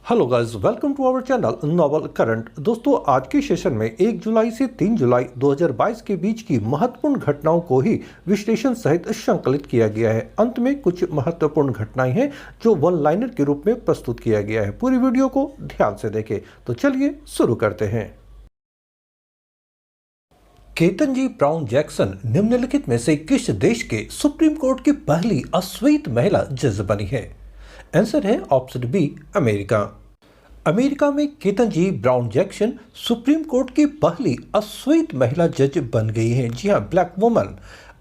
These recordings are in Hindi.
Hello guys, welcome to our channel novel current. दोस्तों, आज के सेशन में 1 जुलाई से 3 जुलाई 2022 के बीच की महत्वपूर्ण घटनाओं को ही विश्लेषण सहित संकलित किया गया है। अंत में कुछ महत्वपूर्ण घटनाएं हैं जो वन लाइनर के रूप में प्रस्तुत किया गया है। पूरी वीडियो को ध्यान से देखें। तो चलिए शुरू करते हैं। केतनजी ब्राउन जैक्सन निम्नलिखित में से किस देश के सुप्रीम कोर्ट की पहली अश्वेत महिला जज बनी है? आंसर है ऑप्शन बी, अमेरिका। अमेरिका में Ketanji brown Jackson supreme court की पहली अश्वेत महिला जज बन गई हैं। जी हाँ, ब्लैक वुमन।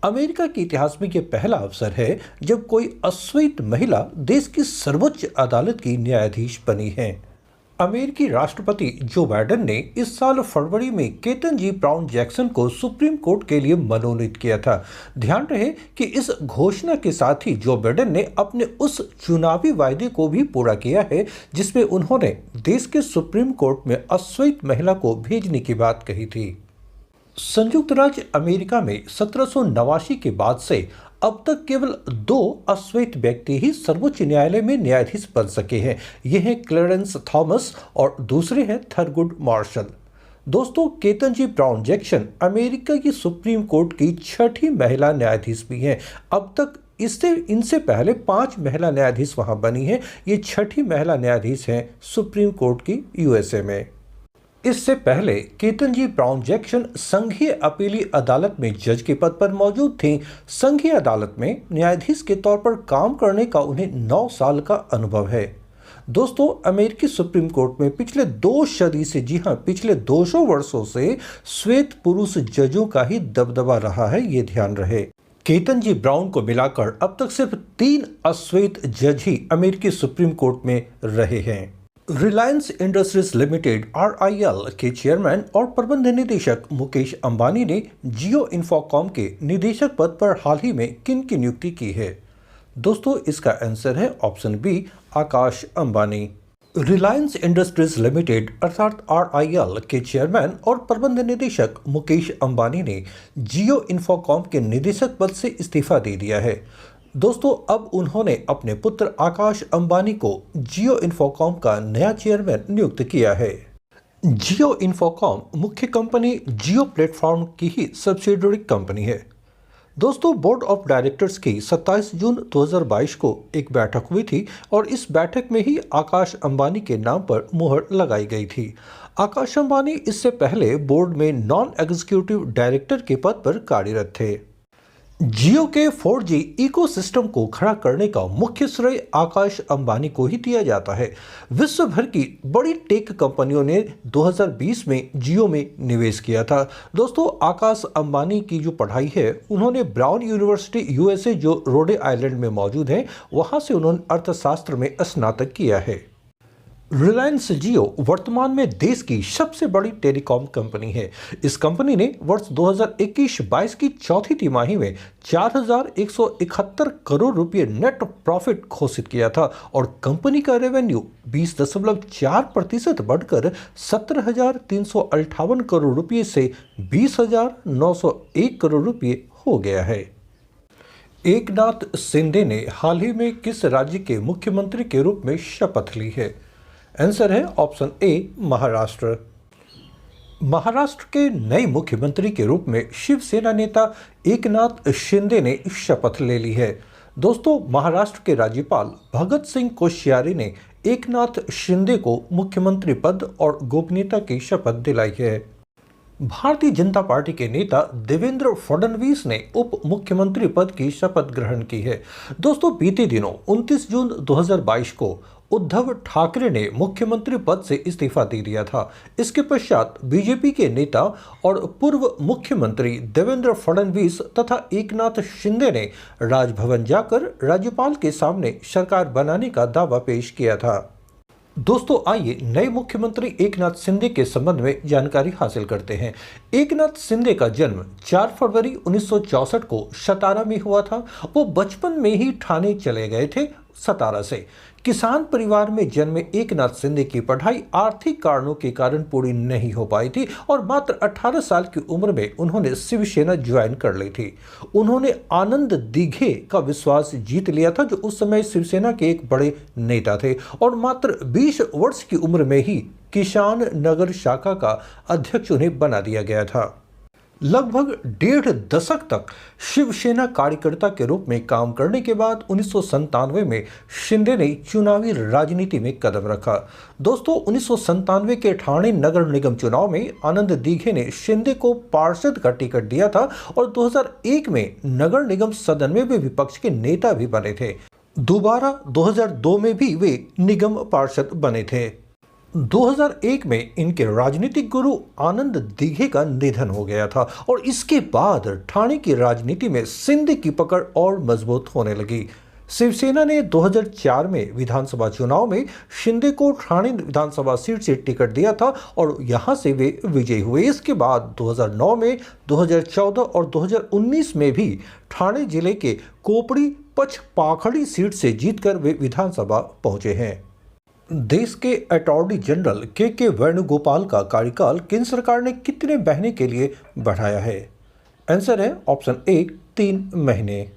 अमेरिका के इतिहास में यह पहला अवसर है जब कोई अश्वेत महिला देश की सर्वोच्च अदालत की न्यायाधीश बनी है। अमेरिकी राष्ट्रपति जो बाइडेन ने इस साल फरवरी में केतनजी ब्राउन जैक्सन को सुप्रीम कोर्ट के लिए मनोनीत किया था। ध्यान रहे कि इस घोषणा के साथ ही जो बाइडेन ने अपने उस चुनावी वायदे को भी पूरा किया है जिसमें उन्होंने देश के सुप्रीम कोर्ट में अश्वेत महिला को भेजने की बात कही थी। संयुक्त राज्य अमेरिका में 1789 के बाद से अब तक केवल 2 अश्वेत व्यक्ति ही सर्वोच्च न्यायालय में न्यायाधीश बन सके हैं। ये हैं क्लेरेंस थॉमस और दूसरे हैं थरगुड मार्शल। दोस्तों, केतनजी ब्राउन जैक्सन अमेरिका की सुप्रीम कोर्ट की 6ठी महिला न्यायाधीश भी हैं। अब तक इनसे पहले 5 महिला न्यायाधीश वहां बनी हैं। ये 6ठी महिला न्यायाधीश हैं सुप्रीम कोर्ट की यूएसए में। इससे पहले केतनजी ब्राउन जैक्सन संघीय अपीली अदालत में जज के पद पर मौजूद थीं। संघीय अदालत में न्यायाधीश के तौर पर काम करने का उन्हें 9 साल का अनुभव है। दोस्तों, अमेरिकी सुप्रीम कोर्ट में पिछले 2 सदी से, जी हां, पिछले 200 वर्षों से श्वेत पुरुष जजों का ही दबदबा रहा है, ये ध्यान रहे। केतनजी ब्राउन को मिलाकर अब तक सिर्फ 3 अश्वेत जज ही अमेरिकी सुप्रीम कोर्ट में रहे हैं। रिलायंस इंडस्ट्रीज लिमिटेड RIL के चेयरमैन और प्रबंध निदेशक मुकेश अंबानी ने जियो इन्फोकॉम के निदेशक पद पर हाल ही में किन की नियुक्ति की है? दोस्तों, इसका आंसर है option B, Akash Ambani. Reliance industries limited अर्थात RIL के चेयरमैन और प्रबंध निदेशक मुकेश अंबानी ने जियो इन्फोकॉम के निदेशक पद से इस्तीफा दे दिया है। दोस्तों, अब उन्होंने अपने पुत्र आकाश अंबानी को जियो इन्फोकॉम का नया चेयरमैन नियुक्त किया है। जियो इन्फोकॉम मुख्य कंपनी जियो प्लेटफॉर्म की ही सब्सिडियरी कंपनी है। दोस्तों, बोर्ड ऑफ डायरेक्टर्स की 27 जून 2022 को एक बैठक हुई थी और इस बैठक में ही आकाश अंबानी के नाम पर मुहर लगाई गई थी। आकाश अंबानी इससे पहले बोर्ड में नॉन एग्जीक्यूटिव डायरेक्टर के पद पर कार्यरत थे। जियो के 4G इकोसिस्टम को खड़ा करने का मुख्य श्रेय आकाश अंबानी को ही दिया जाता है। विश्व भर की बड़ी टेक कंपनियों ने 2020 में जियो में निवेश किया था। दोस्तों, आकाश अंबानी की जो पढ़ाई है, उन्होंने ब्राउन यूनिवर्सिटी USA जो रोडे आइलैंड में मौजूद है, वहां से उन्होंने अर्थशास्त्र में स्नातक किया है। रिलायंस जियो वर्तमान में देश की सबसे बड़ी टेलीकॉम कंपनी है। इस कंपनी ने वर्ष 2021-22 की चौथी तिमाही में 4,171 करोड़ रुपए नेट प्रॉफिट घोषित किया था और कंपनी का रेवेन्यू 20.4% बढ़कर 17,358 करोड़ रुपए से 20,901 करोड़ रुपए हो गया है। एकनाथ शिंदे ने हाल ही में किस राज्य के मुख्यमंत्री के रूप में शपथ ली है? आंसर है ऑप्शन ए, महाराष्ट्र। महाराष्ट्र के नए मुख्यमंत्री के रूप में शिवसेना नेता एकनाथ शिंदे ने शपथ ले ली है। दोस्तों, महाराष्ट्र के राज्यपाल भगत सिंह कोश्यारी ने एकनाथ शिंदे को मुख्यमंत्री पद और गोपनीयता की शपथ दिलाई है। भारतीय जनता पार्टी के नेता देवेंद्र फडणवीस ने उप मुख्यमंत्री पद की शपथ ग्रहण की है। दोस्तों, बीते दिनों 29 जून 2022 को उद्धव ठाकरे ने मुख्यमंत्री पद से इस्तीफा दे दिया था। इसके पश्चात बीजेपी के नेता और पूर्व मुख्यमंत्री देवेंद्र फडणवीस तथा एकनाथ शिंदे ने राजभवन जाकर राज्यपाल के सामने सरकार बनाने का दावा पेश किया था। दोस्तों, आइए नए मुख्यमंत्री एकनाथ शिंदे के संबंध में जानकारी हासिल करते हैं। एकनाथ शिंदे का जन्म 4 फरवरी 1964 को सतारा में हुआ था। वो बचपन में ही ठाणे चले गए थे सतारा से, किसान परिवार में जन्मे एकनाथ शिंदे की पढ़ाई आर्थिक कारणों के कारण पूरी नहीं हो पाई थी और मात्र 18 साल की उम्र में उन्होंने शिवसेना ज्वाइन कर ली थी। उन्होंने आनंद दीघे का विश्वास जीत लिया था, जो उस समय शिवसेना के एक बड़े नेता थे, और मात्र 20 वर्ष की उम्र में ही किसान नगर शाखा का अध्यक्ष उन्हें बना दिया गया था। लगभग 1.5 दशक तक शिवसेना कार्यकर्ता के रूप में काम करने के बाद 1997 में शिंदे ने चुनावी राजनीति में कदम रखा। दोस्तों, 1997 के ठाणे नगर निगम चुनाव में आनंद दीघे ने शिंदे को पार्षद का टिकट दिया था और 2001 में नगर निगम सदन में वे विपक्ष के नेता भी बने थे। दोबारा 2002 में भी वे निगम पार्षद बने थे। 2001 में इनके राजनीतिक गुरु आनंद दीघे का निधन हो गया था और इसके बाद ठाणे की राजनीति में शिंदे की पकड़ और मजबूत होने लगी। शिवसेना ने 2004 में विधानसभा चुनाव में शिंदे को ठाणे विधानसभा सीट से टिकट दिया था और यहां से वे विजयी हुए। इसके बाद 2009 में, 2014 और 2019 में भी ठाणे जिले के कोपड़ी पचपाखड़ी सीट से जीतकर वे विधानसभा पहुंचे हैं। देश के अटॉर्नी जनरल के वेणुगोपाल का कार्यकाल केंद्र सरकार ने कितने महीने के लिए बढ़ाया है? आंसर है ऑप्शन ए 3 महीने।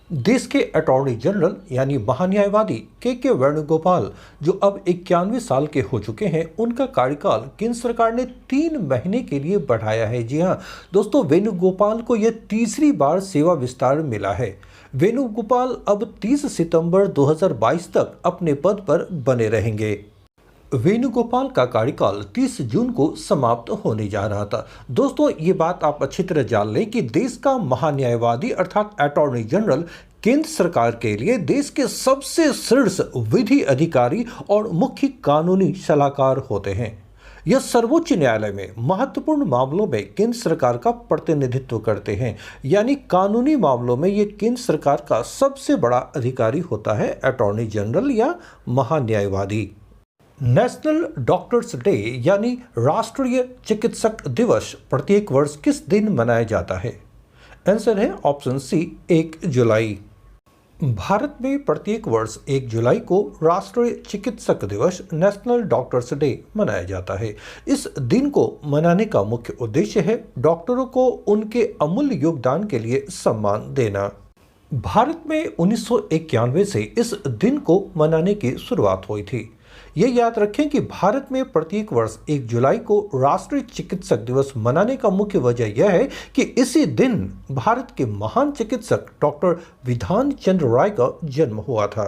देश के अटॉर्नी जनरल यानी महान्यायवादी के वेणुगोपाल, जो अब 91 साल के हो चुके हैं, उनका कार्यकाल केंद्र सरकार ने 3 महीने के लिए बढ़ाया है। जी हाँ दोस्तों, वेणुगोपाल को यह तीसरी बार सेवा विस्तार मिला है। वेणुगोपाल अब 30 सितंबर 2022 तक अपने पद पर बने रहेंगे। वेणुगोपाल का कार्यकाल 30 जून को समाप्त होने जा रहा था। दोस्तों, ये बात आप अच्छी तरह जान लें कि देश का महान्यायवादी अर्थात अटॉर्नी जनरल केंद्र सरकार के लिए देश के सबसे शीर्ष विधि अधिकारी और मुख्य कानूनी सलाहकार होते हैं। यह सर्वोच्च न्यायालय में महत्वपूर्ण मामलों में केंद्र सरकार का प्रतिनिधित्व करते हैं, यानी कानूनी मामलों में ये केंद्र सरकार का सबसे बड़ा अधिकारी होता है अटॉर्नी जनरल या महान्यायवादी। नेशनल डॉक्टर्स डे यानी राष्ट्रीय चिकित्सक दिवस प्रत्येक वर्ष किस दिन मनाया जाता है? आंसर है ऑप्शन सी 1 जुलाई। भारत में प्रत्येक वर्ष 1 जुलाई को राष्ट्रीय चिकित्सक दिवस नेशनल डॉक्टर्स डे मनाया जाता है। इस दिन को मनाने का मुख्य उद्देश्य है डॉक्टरों को उनके अमूल्य योगदान के लिए सम्मान देना। भारत में 1991 से इस दिन को मनाने की शुरुआत हुई थी। ये याद रखें कि भारत में प्रत्येक वर्ष 1 जुलाई को राष्ट्रीय चिकित्सक दिवस मनाने का मुख्य वजह यह है कि इसी दिन भारत के महान चिकित्सक डॉक्टर विधान चंद्र राय का जन्म हुआ था।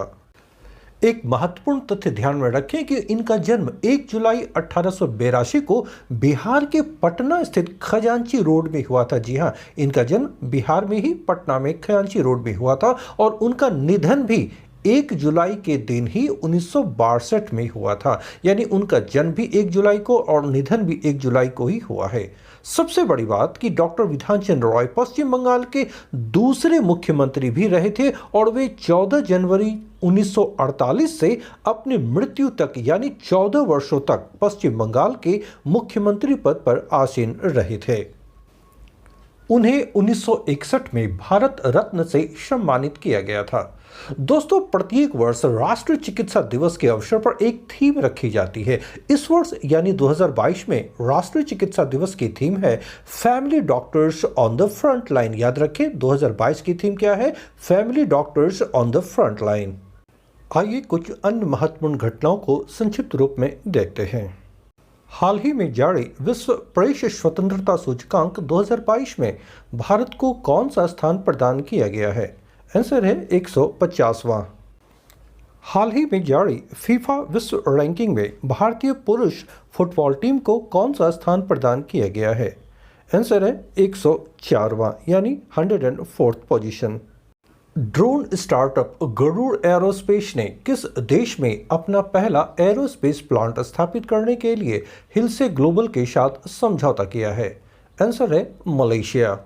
एक महत्वपूर्ण तथ्य ध्यान में रखें कि इनका जन्म 1 जुलाई 1882 को बिहार के पटना स्थित खजांची रोड में हुआ था। जी हाँ, इनका जन्म बिहार में ही पटना में खजांची रोड में हुआ था और उनका निधन भी 1 जुलाई के दिन ही 1962 में हुआ था, यानी उनका जन्म भी 1 जुलाई को और निधन भी 1 जुलाई को ही हुआ है। सबसे बड़ी बात कि डॉक्टर विधान चंद्र रॉय पश्चिम बंगाल के दूसरे मुख्यमंत्री भी रहे थे और वे 14 जनवरी 1948 से अपनी मृत्यु तक यानी 14 वर्षों तक पश्चिम बंगाल के मुख्यमंत्री पद पर आसीन रहे थे। उन्हें 1961 में भारत रत्न से सम्मानित किया गया था। दोस्तों, प्रत्येक वर्ष राष्ट्रीय चिकित्सा दिवस के अवसर पर एक थीम रखी जाती है। इस वर्ष यानी 2022 में राष्ट्रीय चिकित्सा दिवस की थीम है family doctors on the front line. याद रखें 2022 की थीम क्या है? Family doctors on the front line. आइए कुछ अन्य महत्वपूर्ण घटनाओं को संक्षिप्त रूप में देखते हैं। हाल ही में जारी विश्व प्रेस स्वतंत्रता सूचकांक 2022 में भारत को कौन सा स्थान प्रदान किया गया है? आंसर है 150वां। हाल ही में जारी फीफा विश्व रैंकिंग में भारतीय पुरुष फुटबॉल टीम को कौन सा स्थान प्रदान किया गया है? आंसर है 104वां यानी 104th position. Drone startup Garuda aerospace ने किस देश में अपना पहला एरोस्पेस प्लांट स्थापित करने के लिए हिलसे ग्लोबल के साथ समझौता किया है? आंसर है मलेशिया।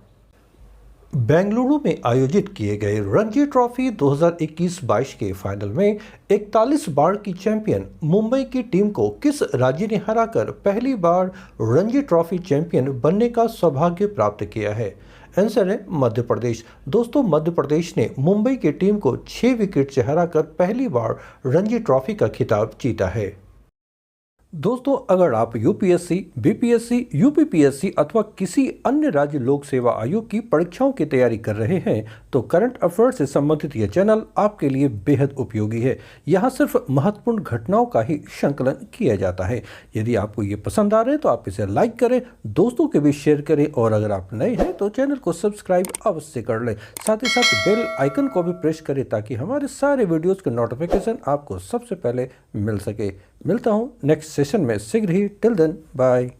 बेंगलुरु में आयोजित किए गए रणजी ट्रॉफी 2021-22 के फाइनल में 41 बार की चैंपियन मुंबई की टीम को किस राज्य ने हराकर पहली बार रणजी ट्रॉफी चैंपियन बनने का सौभाग्य प्राप्त किया है? आंसर है मध्य प्रदेश। दोस्तों, मध्य प्रदेश ने मुंबई की टीम को 6 विकेट से हराकर पहली बार रणजी ट्रॉफी का खिताब जीता है। दोस्तों, अगर आप यूपीएससी, बीपीएससी, यूपीपीएससी अथवा किसी अन्य राज्य लोक सेवा आयोग की परीक्षाओं की तैयारी कर रहे हैं तो करंट अफेयर्स से संबंधित यह चैनल आपके लिए बेहद उपयोगी है। यहाँ सिर्फ महत्वपूर्ण घटनाओं का ही संकलन किया जाता है। यदि आपको ये पसंद आ रहा है तो आप इसे लाइक करें, दोस्तों के बीच शेयर करें और अगर आप नए हैं तो चैनल को सब्सक्राइब अवश्य कर लें। साथ ही साथ बेल आइकन को भी प्रेस करें ताकि हमारे सारे वीडियोज़ के नोटिफिकेशन आपको सबसे पहले मिल सके। मिलता हूँ नेक्स्ट सेशन में शीघ्र ही। Till then, bye.